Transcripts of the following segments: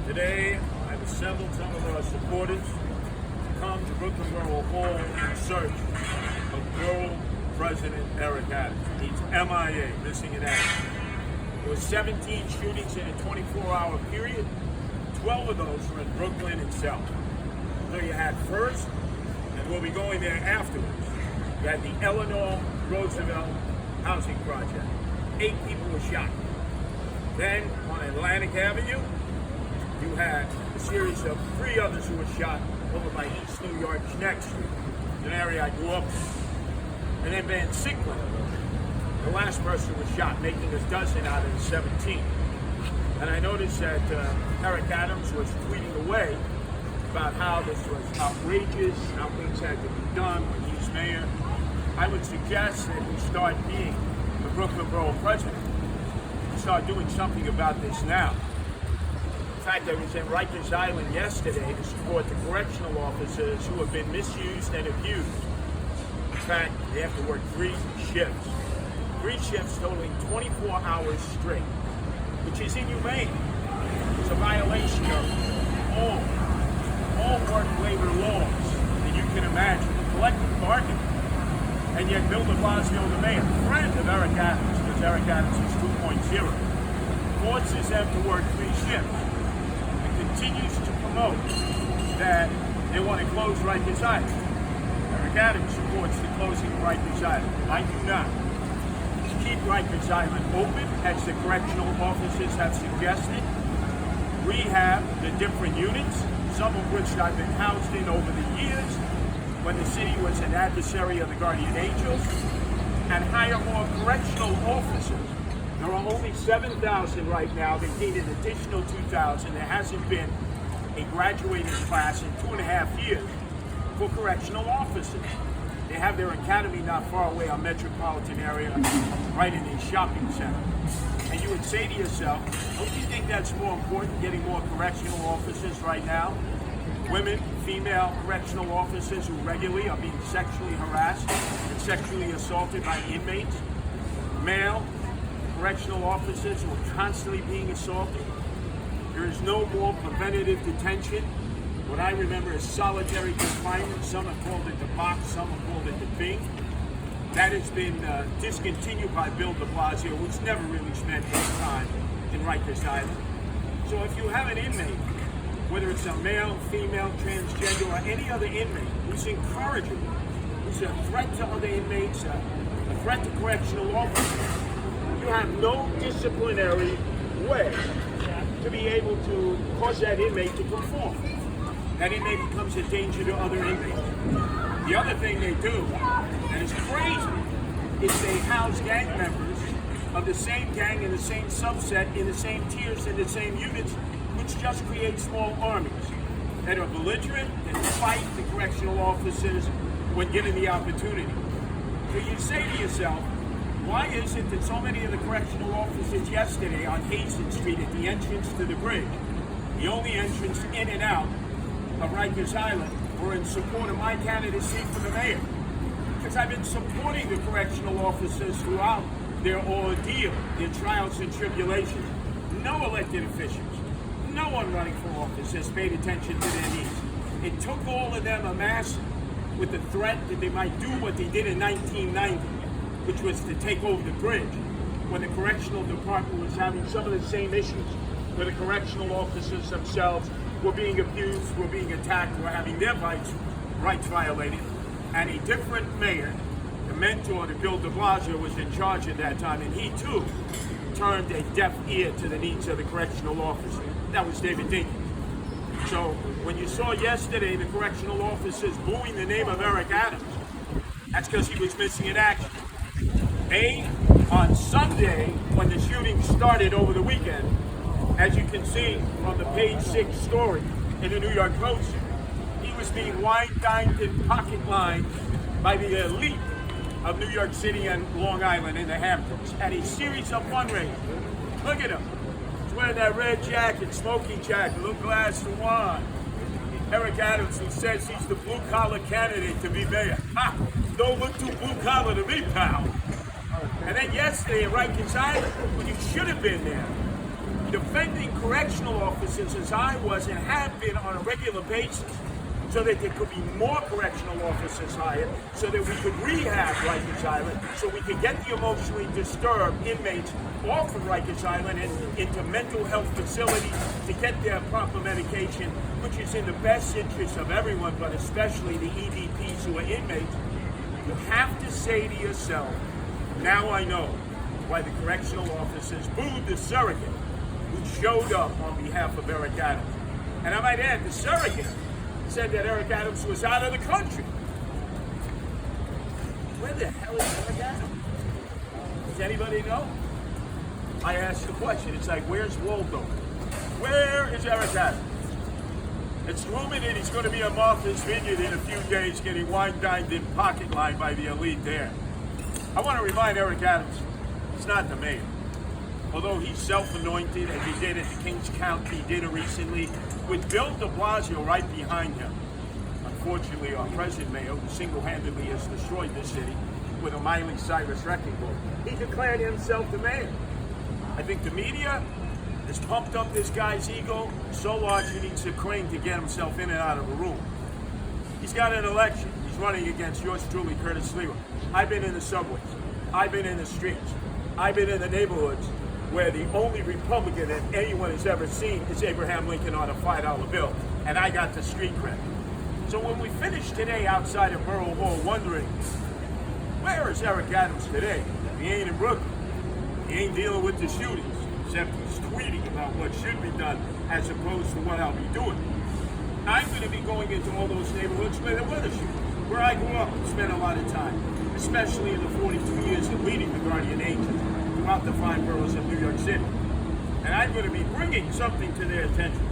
Today, I've assembled some of our supporters to come to Brooklyn Borough Hall in search of Borough President Eric Adams. He's MIA, missing in action. There were 17 shootings in a 24-hour period. 12 of those were in Brooklyn itself. So you had first, and we'll be going there afterwards, you had the Eleanor Roosevelt housing project. 8 people were shot. Then on Atlantic Avenue, you had a series of 3 others who were shot over by East New York's next street, an area I grew up in. And then Van Sicklen, the last person was shot, making a dozen out of the 17. And I noticed that Eric Adams was tweeting away about how this was outrageous, how things had to be done when he's mayor. I would suggest that we start being the Brooklyn Borough President. We start doing something about this now. In fact, I was in Rikers Island yesterday to support the correctional officers who have been misused and abused. In fact, they have to work 3 shifts. 3 shifts totaling 24 hours straight, which is inhumane. It's a violation of all work labor laws that you can imagine, collective bargaining. And yet Bill de Blasio, the mayor, friend of Eric Adams, because Eric Adams is 2.0, forces them to work 3 shifts. Continues to promote that they want to close Rikers Island. Eric Adams supports the closing of Rikers Island. I do not. Keep Rikers Island open, as the correctional officers have suggested. Rehab the different units, some of which I've been housed in over the years, when the city was an adversary of the Guardian Angels, and hire more correctional officers. There are only 7,000 right now. They need an additional 2,000. There hasn't been a graduating class in 2.5 years for correctional officers. They have their academy not far away on metropolitan area, right in a shopping center. And you would say to yourself, don't you think that's more important, getting more correctional officers right now? Women, female correctional officers who regularly are being sexually harassed and sexually assaulted by inmates. Male correctional officers who are constantly being assaulted. There is no more preventative detention. What I remember is solitary confinement. Some have called it the box, some have called it the Bing. That has been discontinued by Bill de Blasio, who's never really spent his time in Rikers Island. So if you have an inmate, whether it's a male, female, transgender, or any other inmate who's encouraging, who's a threat to other inmates, a threat to correctional officers, you have no disciplinary way to be able to cause that inmate to conform. That inmate becomes a danger to other inmates. The other thing they do, and it's crazy, is they house gang members of the same gang in the same subset, in the same tiers, in the same units, which just create small armies that are belligerent and fight the correctional officers when given the opportunity. So you say to yourself, why is it that so many of the correctional officers yesterday on Hazen Street at the entrance to the bridge, the only entrance in and out of Rikers Island, were in support of my candidacy for the mayor? Because I've been supporting the correctional officers throughout their ordeal, their trials and tribulations. No elected officials, no one running for office has paid attention to their needs. It took all of them amassed with the threat that they might do what they did in 1990, which was to take over the bridge, when the correctional department was having some of the same issues, where the correctional officers themselves were being abused, were being attacked, were having their rights violated. And a different mayor, the mentor to Bill de Blasio, was in charge at that time, and he too turned a deaf ear to the needs of the correctional officer. That was David Dinkins. So when you saw yesterday the correctional officers booing the name of Eric Adams, That's because he was missing in action. A, on Sunday, when the shooting started over the weekend, as you can see from the page 6 story in the New York Post, he was being wined, dined, and pocket-lined by the elite of New York City and Long Island in the Hamptons at a series of fundraisers. Look at him. He's wearing that red jacket, smoking jacket, little glass of wine. Eric Adams, who says he's the blue-collar candidate to be mayor. Ha! Don't look too blue-collar to me, pal. And then yesterday at Rikers Island, when you should have been there, defending correctional officers as I was and have been on a regular basis, so that there could be more correctional officers hired, so that we could rehab Rikers Island, so we could get the emotionally disturbed inmates off of Rikers Island and into mental health facilities to get their proper medication, which is in the best interest of everyone, but especially the EDPs who are inmates. You have to say to yourself, now I know why the correctional officers booed the surrogate who showed up on behalf of Eric Adams. And I might add, the surrogate said that Eric Adams was out of the country. Where the hell is Eric Adams? Does anybody know? I asked the question. It's like, where's Waldo? Where is Eric Adams? It's rumored that he's going to be at Martha's Vineyard in a few days getting wine, dined, and pocket-lined by the elite there. I want to remind Eric Adams, he's not the mayor. Although he's self-anointed, as he did at the Kings County dinner recently, with Bill de Blasio right behind him. Unfortunately, our present mayor, who single-handedly has destroyed this city with a Miley Cyrus wrecking ball, he declared himself the mayor. I think the media has pumped up this guy's ego so large he needs a crane to get himself in and out of a room. He's got an election. He's running against yours truly, Curtis Lewa. I've been in the subways. I've been in the streets. I've been in the neighborhoods where the only Republican that anyone has ever seen is Abraham Lincoln on a $5 bill. And I got the street cred. So when we finish today outside of Borough Hall wondering, where is Eric Adams today? He ain't in Brooklyn. He ain't dealing with the shootings, except he's tweeting about what should be done as opposed to what I'll be doing. I'm going to be going into all those neighborhoods where there were the shootings, where I grew up and spent a lot of time, especially in the 42 years of leading the Guardian Angels throughout the 5 boroughs of New York City. And I'm going to be bringing something to their attention.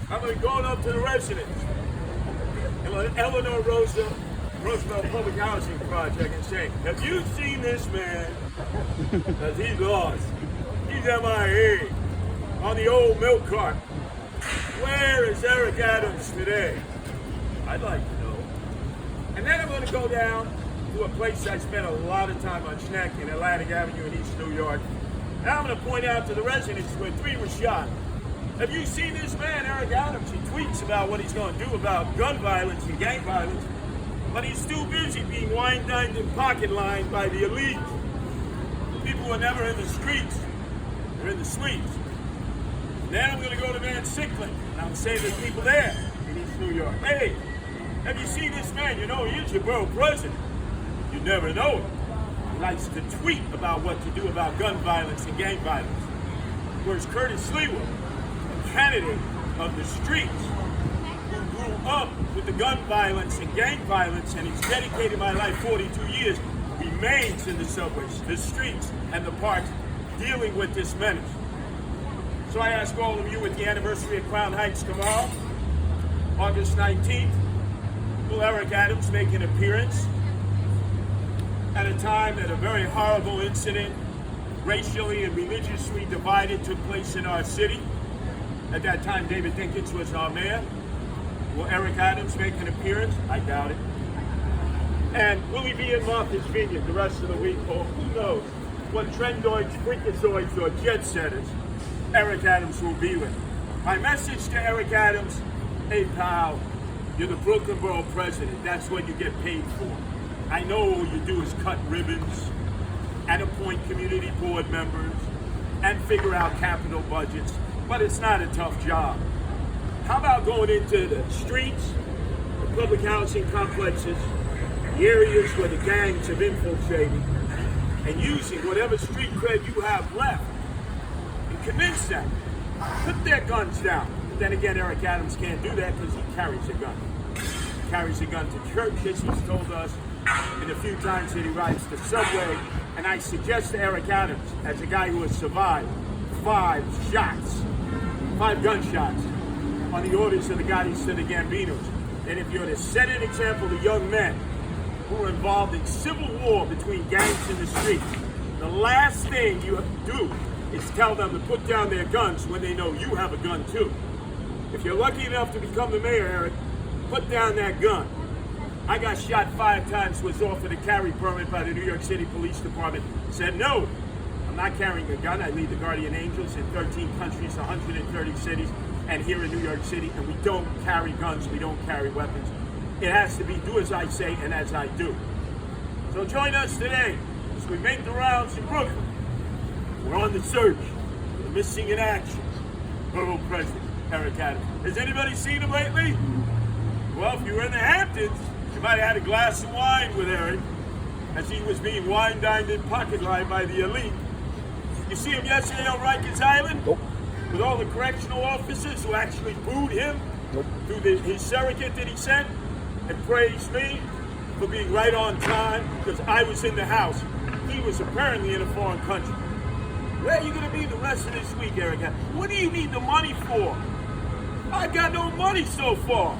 I'm going to be going up to the residents in Eleanor Roosevelt Public Housing Project and saying, have you seen this man? Because he's lost. He's MIA on the old milk cart. Where is Eric Adams today? I'd like to know. And then I'm going to go down to a place I spent a lot of time on Schneck in Atlantic Avenue in East New York. And I'm going to point out to the residents where 3 were shot. Have you seen this man, Eric Adams? He tweets about what he's going to do about gun violence and gang violence, but he's too busy being wine, dined, and pocket-lined by the elite. The people who are never in the streets, they're in the suites. Then I'm going to go to Van Sickling, and I'm saying to the people there in East New York, hey, have you seen this man? You know, he is your borough president. You never know him. He likes to tweet about what to do about gun violence and gang violence. Whereas Curtis Lewa, candidate of the streets, who grew up with the gun violence and gang violence, and he's dedicated my life 42 years, remains in the subways, the streets, and the parks, dealing with this menace. So I ask all of you, with the anniversary of Crown Heights tomorrow, August 19th, will Eric Adams make an appearance at a time that a very horrible incident, racially and religiously divided, took place in our city? At that time, David Dinkins was our mayor. Will Eric Adams make an appearance? I doubt it. And will he be in Martha's Vineyard the rest of the week? Or who knows what trendoids, freakazoids, or jet setters Eric Adams will be with. My message to Eric Adams, hey pal, you're the Brooklyn Borough president. That's what you get paid for. I know all you do is cut ribbons and appoint community board members and figure out capital budgets. But it's not a tough job. How about going into the streets, the public housing complexes, the areas where the gangs have infiltrated, and using whatever street cred you have left, and convince them, put their guns down. But then again, Eric Adams can't do that because he carries a gun. He carries a gun to church, as he's told us, and a few times that he rides the subway. And I suggest to Eric Adams, as a guy who has survived 5 gunshots on the orders of the Gottis to the Gambinos, that if you're to set an example to young men who are involved in civil war between gangs in the streets, the last thing you have to do is tell them to put down their guns when they know you have a gun too. If you're lucky enough to become the mayor, Eric, put down that gun. I got shot 5 times, was offered a carry permit by the New York City Police Department. Said no, I'm not carrying a gun. I lead the Guardian Angels in 13 countries, 130 cities, and here in New York City, and we don't carry guns, we don't carry weapons. It has to be do as I say and as I do. So join us today as we make the rounds in Brooklyn. We're on the search for the missing in action borough president, Eric Adams. Has anybody seen him lately? Well, if you were in the Hamptons, you might have had a glass of wine with Eric as he was being wine-dined and pocket-lined by the elite. You see him yesterday on Rikers Island? Nope. With all the correctional officers who actually booed him through his surrogate that he sent and praised me for being right on time because I was in the house. He was apparently in a foreign country. Where are you going to be the rest of this week, Eric? What do you need the money for? I've got no money so far.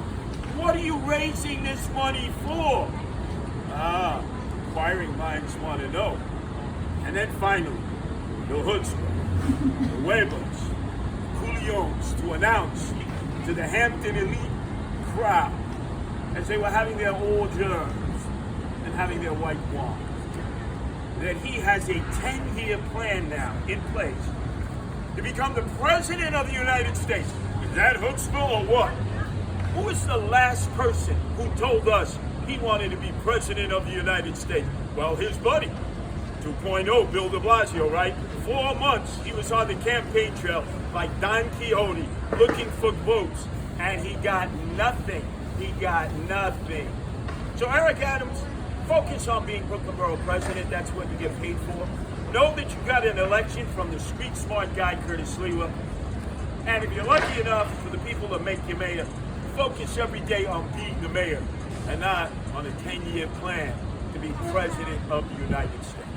What are you raising this money for? Inquiring minds want to know. And then finally, the chutzpah, the huevos, Coolions to announce to the Hampton elite crowd as they were having their hors d'oeuvres and having their white wine that he has a 10-year plan now in place to become the President of the United States. Is that chutzpah or what? Who was the last person who told us he wanted to be President of the United States? Well, his buddy, 2.0, Bill de Blasio, right? 4 months he was on the campaign trail like Don Quixote looking for votes, and he got nothing. He got nothing. So Eric Adams, focus on being Brooklyn Borough President. That's what you get paid for. Know that you got an election from the street smart guy, Curtis Lewa. And if you're lucky enough for the people to make you mayor, focus every day on being the mayor and not on a 10-year plan to be President of the United States.